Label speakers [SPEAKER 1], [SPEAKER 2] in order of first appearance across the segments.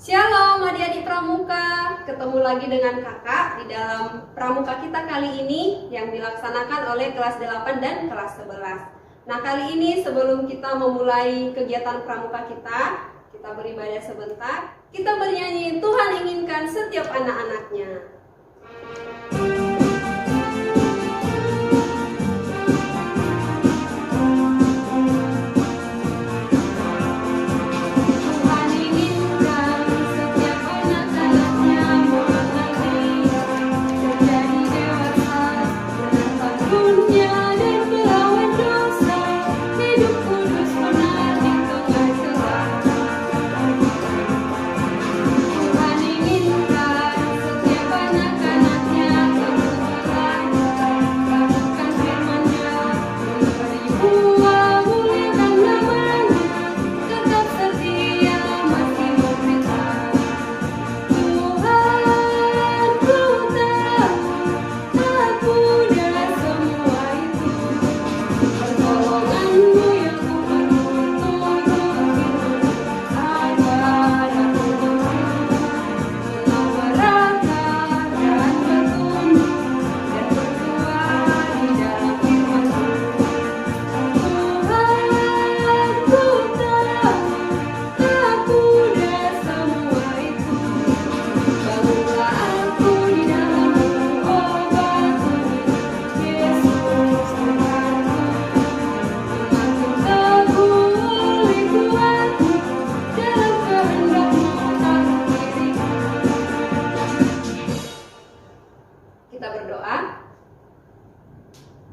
[SPEAKER 1] Shalom adik-adik pramuka, ketemu lagi dengan kakak di dalam pramuka kita kali ini yang dilaksanakan oleh kelas 8 dan kelas 11. Nah, kali ini sebelum kita memulai kegiatan pramuka kita beribadah sebentar, kita bernyanyi Tuhan inginkan setiap anak-anaknya.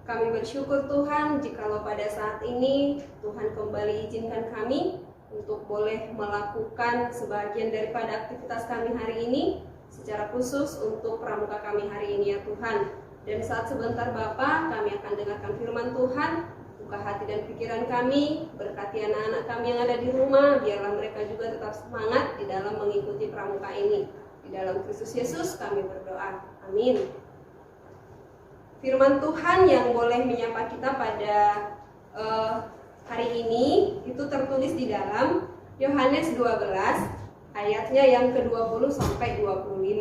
[SPEAKER 1] Kami bersyukur Tuhan jikalau pada saat ini Tuhan kembali izinkan kami untuk boleh melakukan sebagian daripada aktivitas kami hari ini, secara khusus untuk pramuka kami hari ini ya Tuhan. Dan saat sebentar Bapa, kami akan dengarkan firman Tuhan, buka hati dan pikiran kami, berkati anak-anak kami yang ada di rumah, biarlah mereka juga tetap semangat di dalam mengikuti pramuka ini. Di dalam Kristus Yesus kami berdoa, amin. Firman Tuhan yang boleh menyapa kita pada hari ini itu tertulis di dalam Yohanes 12 ayatnya yang ke-20 sampai 25.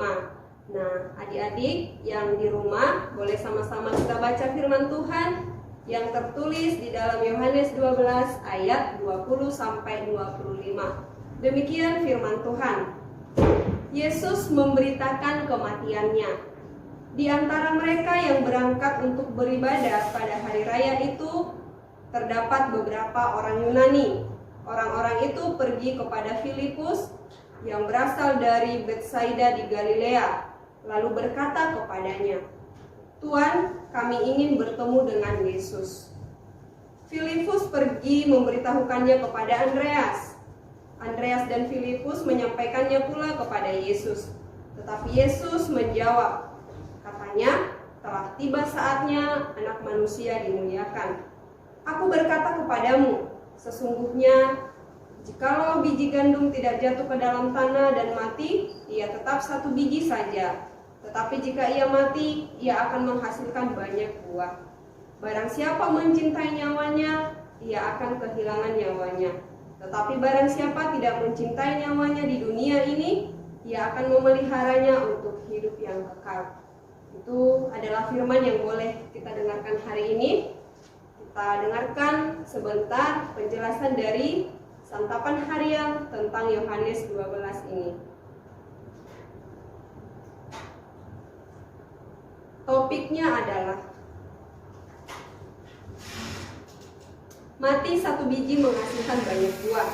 [SPEAKER 1] Nah, adik-adik yang di rumah boleh sama-sama kita baca firman Tuhan yang tertulis di dalam Yohanes 12 ayat 20 sampai 25. Demikian firman Tuhan. Yesus memberitakan kematiannya. Di antara mereka yang berangkat untuk beribadah pada hari raya itu, terdapat beberapa orang Yunani. Orang-orang itu pergi kepada Filipus yang berasal dari Betsaida di Galilea, lalu berkata kepadanya, "Tuan, kami ingin bertemu dengan Yesus." Filipus pergi memberitahukannya kepada Andreas. Andreas dan Filipus menyampaikannya pula kepada Yesus. Tetapi Yesus menjawab, katanya, telah tiba saatnya anak manusia dimuliakan. Aku berkata kepadamu, sesungguhnya jikalau biji gandum tidak jatuh ke dalam tanah dan mati, ia tetap satu biji saja. Tetapi jika ia mati, ia akan menghasilkan banyak buah. Barang siapa mencintai nyawanya, ia akan kehilangan nyawanya. Tetapi barang siapa tidak mencintai nyawanya di dunia ini, ia akan memeliharanya untuk hidup yang kekal. Itu adalah firman yang boleh kita dengarkan hari ini. Kita dengarkan sebentar penjelasan dari santapan harian tentang Yohanes 12 ini. Topiknya adalah mati satu biji menghasilkan banyak buah.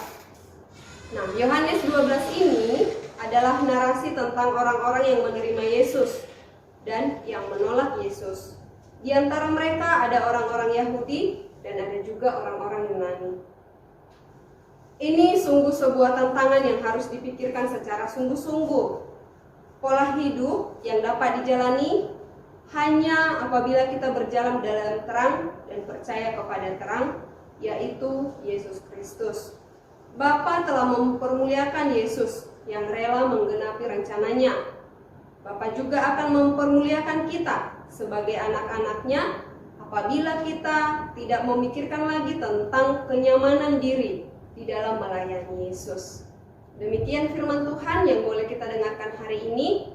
[SPEAKER 1] Nah, Yohanes 12 ini adalah narasi tentang orang-orang yang menerima Yesus dan yang menolak Yesus. Di antara mereka ada orang-orang Yahudi dan ada juga orang-orang Yunani. Ini sungguh sebuah tantangan yang harus dipikirkan secara sungguh-sungguh. Pola hidup yang dapat dijalani hanya apabila kita berjalan dalam terang dan percaya kepada terang, yaitu Yesus Kristus. Bapa telah mempermuliakan Yesus yang rela menggenapi rencananya. Bapa juga akan mempermuliakan kita sebagai anak-anaknya apabila kita tidak memikirkan lagi tentang kenyamanan diri di dalam melayani Yesus. Demikian firman Tuhan yang boleh kita dengarkan hari ini.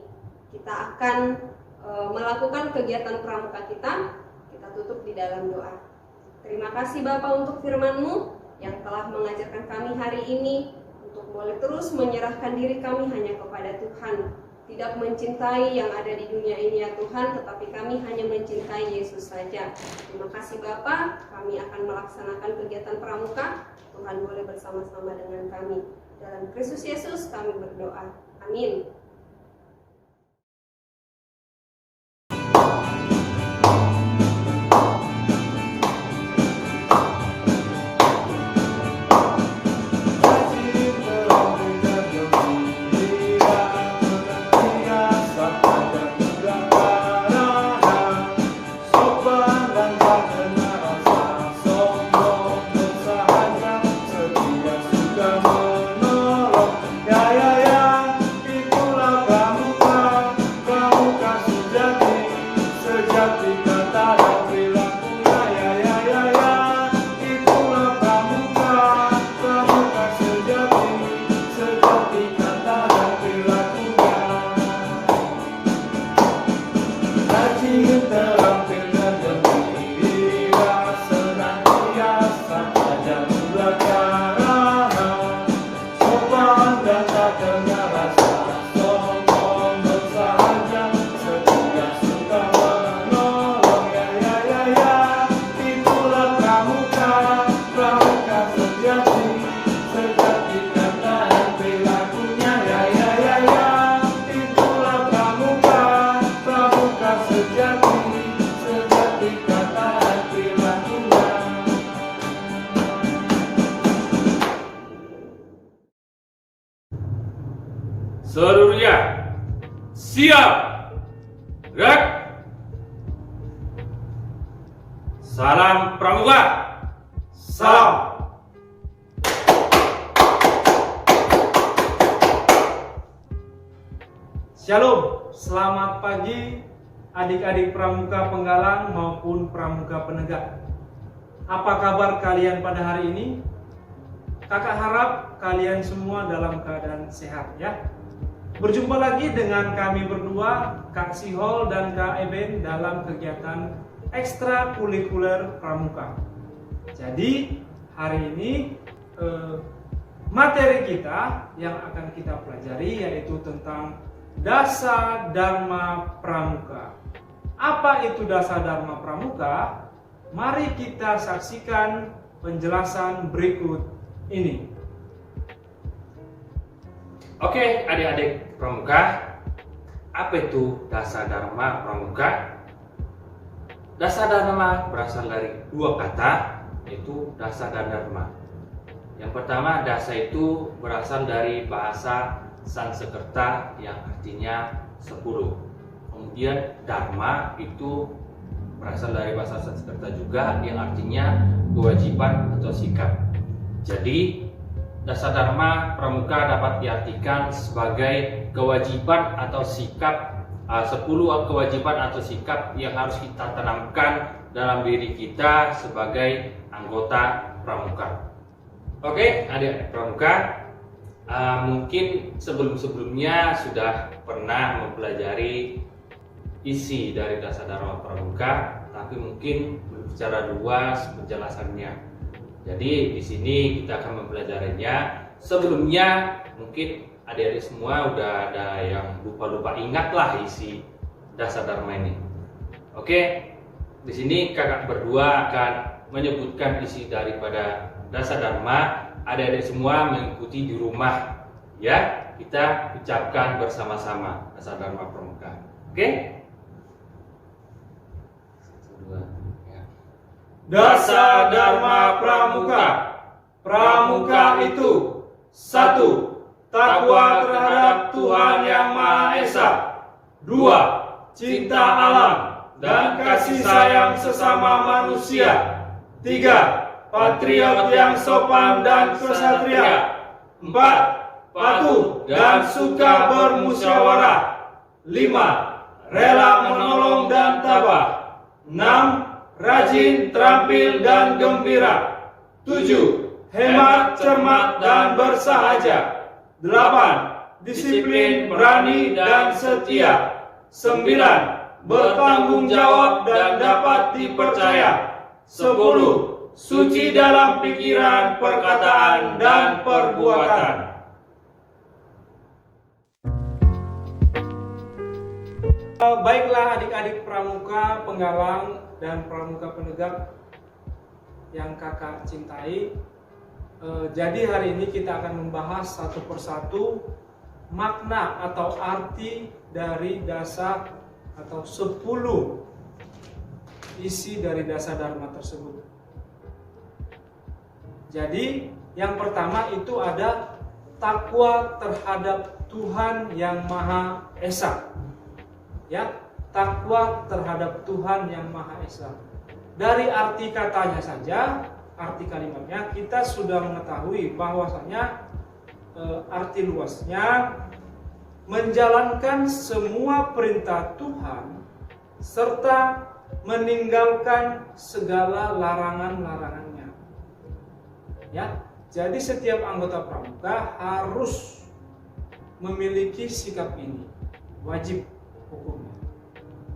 [SPEAKER 1] Kita akan melakukan kegiatan pramuka kita. Kita tutup di dalam doa. Terima kasih Bapa untuk firman-Mu yang telah mengajarkan kami hari ini untuk boleh terus menyerahkan diri kami hanya kepada Tuhan. Tidak mencintai yang ada di dunia ini ya Tuhan, tetapi kami hanya mencintai Yesus saja. Terima kasih Bapa, kami akan melaksanakan kegiatan pramuka. Tuhan boleh bersama-sama dengan kami. Dalam Kristus Yesus kami berdoa. Amin.
[SPEAKER 2] Seluruhnya siap, gerak. Salam pramuka. Salam.
[SPEAKER 3] Shalom, selamat pagi adik-adik pramuka penggalang maupun pramuka penegak. Apa kabar kalian pada hari ini? Kakak harap kalian semua dalam keadaan sehat ya. Berjumpa lagi dengan kami berdua, Kak Sihol dan Kak Eben dalam kegiatan ekstrakurikuler pramuka. Jadi hari ini materi kita yang akan kita pelajari yaitu tentang Dasa Dharma Pramuka. Apa itu Dasa Dharma Pramuka? Mari kita saksikan penjelasan berikut ini.
[SPEAKER 2] Oke, adik-adik pramuka, apa itu Dasa Dharma Pramuka? Dasa Dharma berasal dari dua kata, yaitu dasa dan dharma. Yang pertama, dasa itu berasal dari bahasa Sanskerta yang artinya 10. Kemudian dharma itu berasal dari bahasa Sanskerta juga yang artinya kewajiban atau sikap. Jadi Dasa Dharma Pramuka dapat diartikan sebagai kewajiban atau sikap 10 kewajiban atau sikap yang harus kita tanamkan dalam diri kita sebagai anggota pramuka. Oke, adik-adik pramuka, mungkin sebelum-sebelumnya sudah pernah mempelajari isi dari Dasa Dharma Pramuka, tapi mungkin secara luas penjelasannya. Jadi di sini kita akan mempelajarinya. Sebelumnya mungkin adik-adik semua udah ada yang lupa ingat lah isi Dasa Dharma ini. Oke, di sini kakak berdua akan menyebutkan isi daripada Dasa Dharma. Adik-adik semua mengikuti di rumah ya. Kita ucapkan bersama-sama Dasa Dharma Pramuka. Oke?
[SPEAKER 3] Dasa Dharma Pramuka. Pramuka itu 1. Takwa terhadap Tuhan Yang Maha Esa. 2. Cinta alam dan kasih sayang sesama manusia. 3. Patriot yang sopan dan ksatria. 4. Patuh dan suka bermusyawarah. 5. Rela menolong dan tabah. 6. Rajin, terampil, dan gembira. 7. Hemat, cermat, dan bersahaja. 8. Disiplin, berani, dan setia. 9. Bertanggung jawab dan dapat dipercaya. 10. Suci dalam pikiran, perkataan, dan perbuatan. Baiklah adik-adik pramuka penggalang dan pramuka penegak yang kakak cintai. Jadi hari ini kita akan membahas satu persatu makna atau arti dari dasar atau 10 isi dari dasar dharma tersebut. Jadi yang pertama itu ada takwa terhadap Tuhan yang Maha Esa. Ya, takwa terhadap Tuhan yang Maha Esa. Dari arti katanya saja, arti kalimatnya kita sudah mengetahui bahwasanya arti luasnya menjalankan semua perintah Tuhan serta meninggalkan segala larangan-larangannya. Ya, jadi setiap anggota pramuka harus memiliki sikap ini, wajib hukumnya.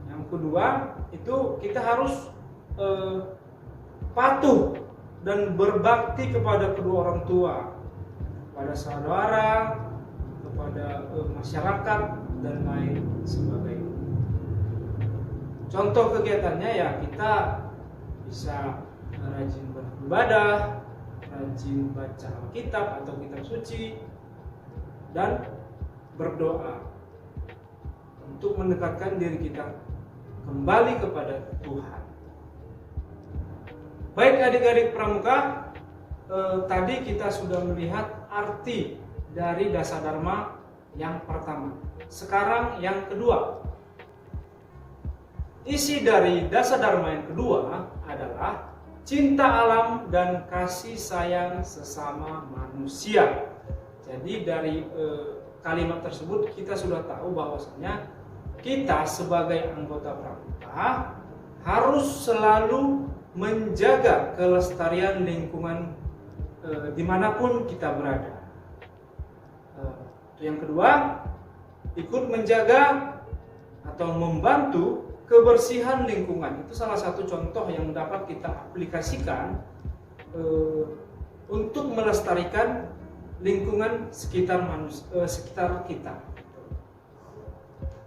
[SPEAKER 3] Yang kedua itu kita harus patuh dan berbakti kepada kedua orang tua, kepada saudara, kepada masyarakat dan lain sebagainya. Contoh kegiatannya ya kita bisa rajin beribadah, rajin baca Alkitab atau kitab suci, dan berdoa untuk mendekatkan diri kita kembali kepada Tuhan. Baik adik-adik pramuka, tadi kita sudah melihat arti dari dasar dharma yang pertama. Sekarang yang kedua. Isi dari dasar dharma yang kedua adalah cinta alam dan kasih sayang sesama manusia. Jadi dari kalimat tersebut kita sudah tahu bahwasanya kita sebagai anggota pramuka harus selalu menjaga kelestarian lingkungan dimanapun kita berada. Yang kedua, ikut menjaga atau membantu kebersihan lingkungan. Itu salah satu contoh yang dapat kita aplikasikan untuk melestarikan lingkungan sekitar kita.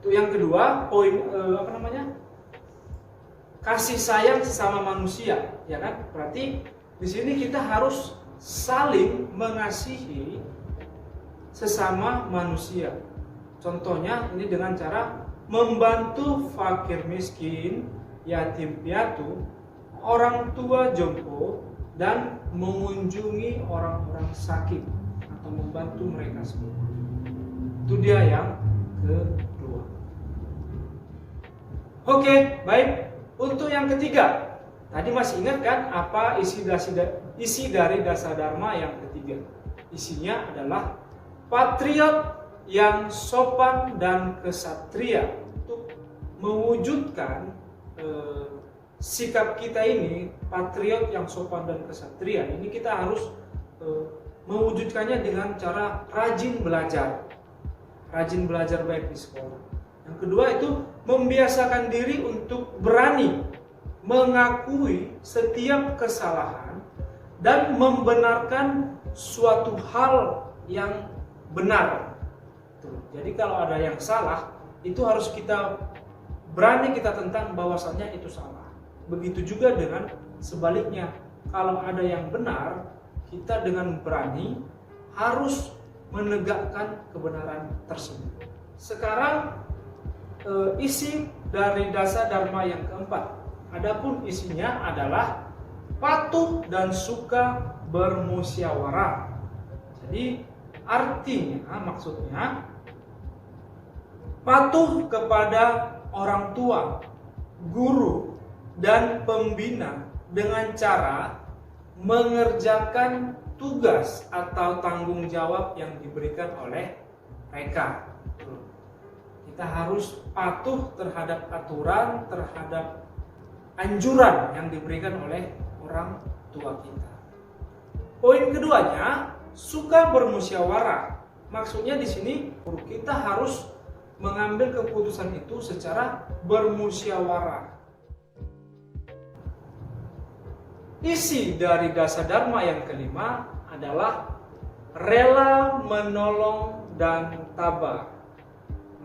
[SPEAKER 3] Itu yang kedua, poin kasih sayang sesama manusia, ya kan? Berarti di sini kita harus saling mengasihi sesama manusia. Contohnya ini dengan cara membantu fakir miskin, yatim piatu, orang tua jompo, dan mengunjungi orang-orang sakit atau membantu mereka semua. Itu dia yang kedua. Oke, baik. Untuk yang ketiga, tadi masih ingat kan apa isi dari dasar dharma yang ketiga? Isinya adalah patriot yang sopan dan kesatria. Untuk mewujudkan sikap kita ini, patriot yang sopan dan kesatria, ini kita harus mewujudkannya dengan cara rajin belajar baik di sekolah. Yang kedua itu membiasakan diri untuk berani mengakui setiap kesalahan dan membenarkan suatu hal yang benar. Jadi kalau ada yang salah, itu harus kita berani kita tentang bahwasannya itu salah. Begitu juga dengan sebaliknya, kalau ada yang benar, kita dengan berani harus menegakkan kebenaran tersebut. Sekarang isi dari dasar dharma yang keempat. Adapun isinya adalah patuh dan suka bermusyawarah. Jadi artinya, maksudnya patuh kepada orang tua, guru, dan pembina dengan cara mengerjakan tugas atau tanggung jawab yang diberikan oleh mereka. Kita harus patuh terhadap aturan, terhadap anjuran yang diberikan oleh orang tua kita. Poin keduanya, suka bermusyawarah. Maksudnya di sini kita harus mengambil keputusan itu secara bermusyawarah. Isi dari dasar dharma yang kelima adalah rela menolong dan tabah.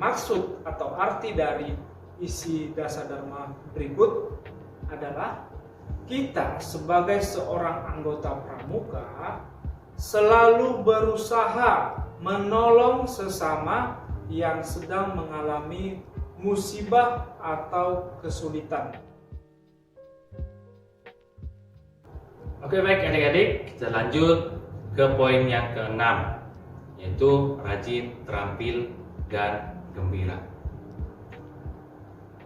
[SPEAKER 3] Maksud atau arti dari isi dasar dharma berikut adalah kita sebagai seorang anggota pramuka selalu berusaha menolong sesama yang sedang mengalami musibah atau kesulitan.
[SPEAKER 2] Oke, baik adik-adik, kita lanjut ke poin yang keenam, yaitu rajin, terampil, dan gembira.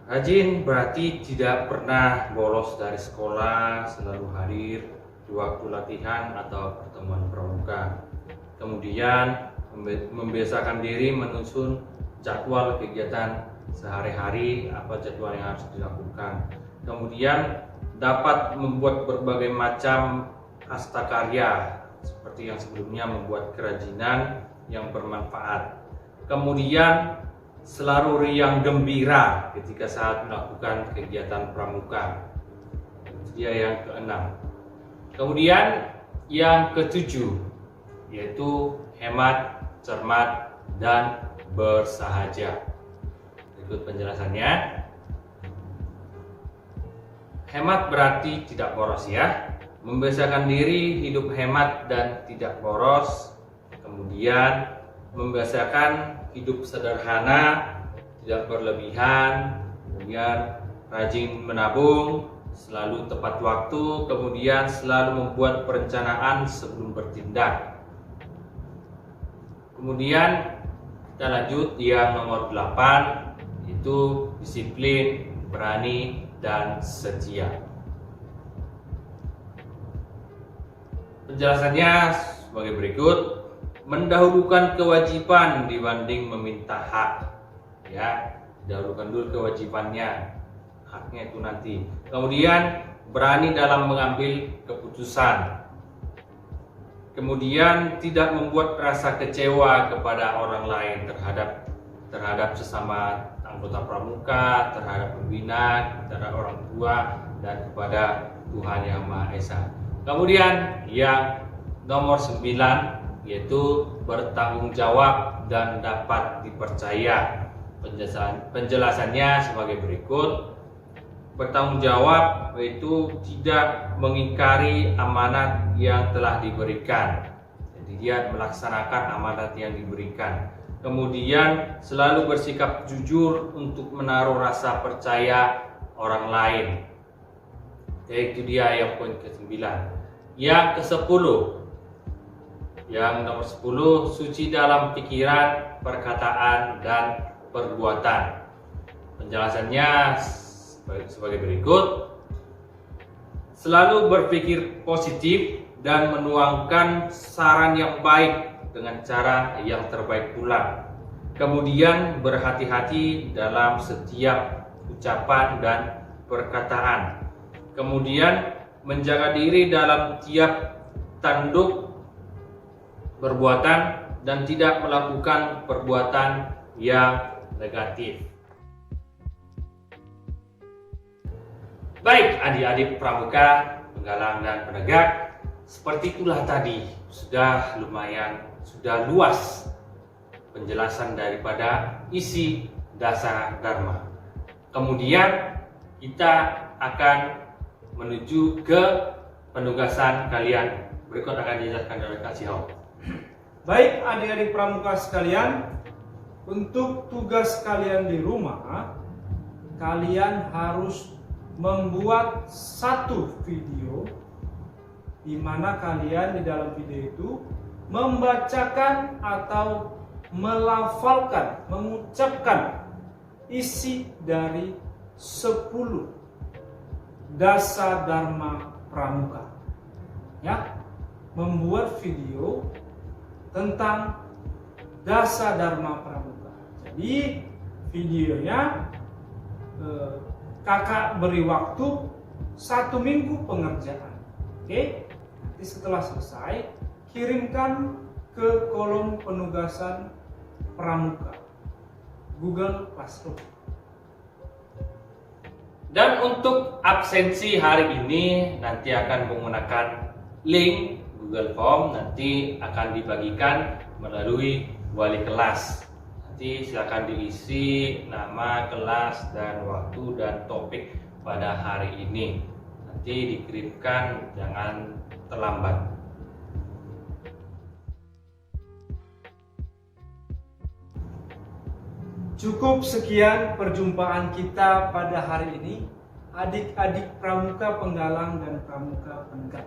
[SPEAKER 2] Rajin berarti tidak pernah bolos dari sekolah, selalu hadir di waktu latihan atau pertemuan pramuka. Kemudian membiasakan diri menyusun jadwal kegiatan sehari-hari, apa jadwal yang harus dilakukan. Kemudian dapat membuat berbagai macam hastakarya seperti yang sebelumnya, membuat kerajinan yang bermanfaat. Kemudian selalu riang gembira ketika saat melakukan kegiatan pramuka. Itu dia yang keenam. Kemudian yang ketujuh yaitu hemat, cermat, dan bersahaja. Berikut penjelasannya. Hemat berarti tidak boros ya. Membiasakan diri hidup hemat dan tidak boros. Kemudian membiasakan hidup sederhana, tidak berlebihan. Kemudian rajin menabung, selalu tepat waktu. Kemudian selalu membuat perencanaan sebelum bertindak. Kemudian kita lanjut yang nomor 8, yaitu disiplin, berani, dan setia. Penjelasannya sebagai berikut. Mendahulukan kewajiban dibanding meminta hak. Ya, dahulukan dulu kewajibannya, haknya itu nanti. Kemudian berani dalam mengambil keputusan. Kemudian tidak membuat rasa kecewa kepada orang lain terhadap sesama anggota pramuka, terhadap pembina, terhadap orang tua, dan kepada Tuhan Yang Maha Esa. Kemudian yang nomor 9 yaitu bertanggung jawab dan dapat dipercaya. Penjelasannya sebagai berikut. Bertanggung jawab yaitu tidak mengingkari amanat yang telah diberikan. Jadi dia melaksanakan amanat yang diberikan. Kemudian selalu bersikap jujur untuk menaruh rasa percaya orang lain. Itu dia yang poin ke-9. Yang ke-10, yang nomor 10, suci dalam pikiran, perkataan, dan perbuatan. Penjelasannya sebagai berikut. Selalu berpikir positif dan menuangkan saran yang baik dengan cara yang terbaik pula. Kemudian berhati-hati dalam setiap ucapan dan perkataan. Kemudian menjaga diri dalam tiap tanduk perbuatan dan tidak melakukan perbuatan yang negatif. Baik adik-adik pramuka, penggalang, dan penegak, seperti itulah tadi sudah luas penjelasan daripada isi dasar dharma. Kemudian kita akan menuju ke penugasan kalian. Berikut akan dijelaskan oleh Kak Sihau.
[SPEAKER 3] Baik adik-adik pramuka sekalian, untuk tugas kalian di rumah, kalian harus membuat satu video di mana kalian di dalam video itu membacakan atau melafalkan, mengucapkan isi dari 10 dasar dharma pramuka. Ya, membuat video tentang dasar dharma pramuka. Jadi videonya kakak beri waktu 1 minggu pengerjaan. Oke, nanti setelah selesai kirimkan ke kolom penugasan pramuka Google Classroom.
[SPEAKER 2] Dan untuk absensi hari ini nanti akan menggunakan link Google Form, nanti akan dibagikan melalui wali kelas. Nanti silakan diisi nama, kelas, dan waktu dan topik pada hari ini. Nanti dikirimkan, jangan terlambat.
[SPEAKER 3] Cukup sekian perjumpaan kita pada hari ini, adik-adik pramuka penggalang dan pramuka penegak.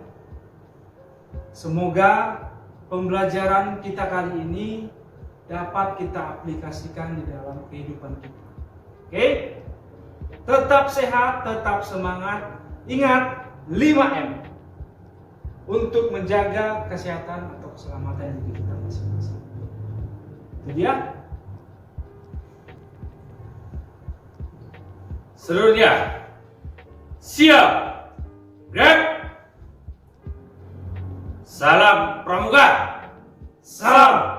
[SPEAKER 3] Semoga pembelajaran kita kali ini dapat kita aplikasikan di dalam kehidupan kita. Oke? Tetap sehat, tetap semangat. Ingat 5M untuk menjaga kesehatan atau keselamatan diri kita masing-masing. Itu dia.
[SPEAKER 2] Seluruhnya siap, gerak. Salam pramuka.
[SPEAKER 3] Salam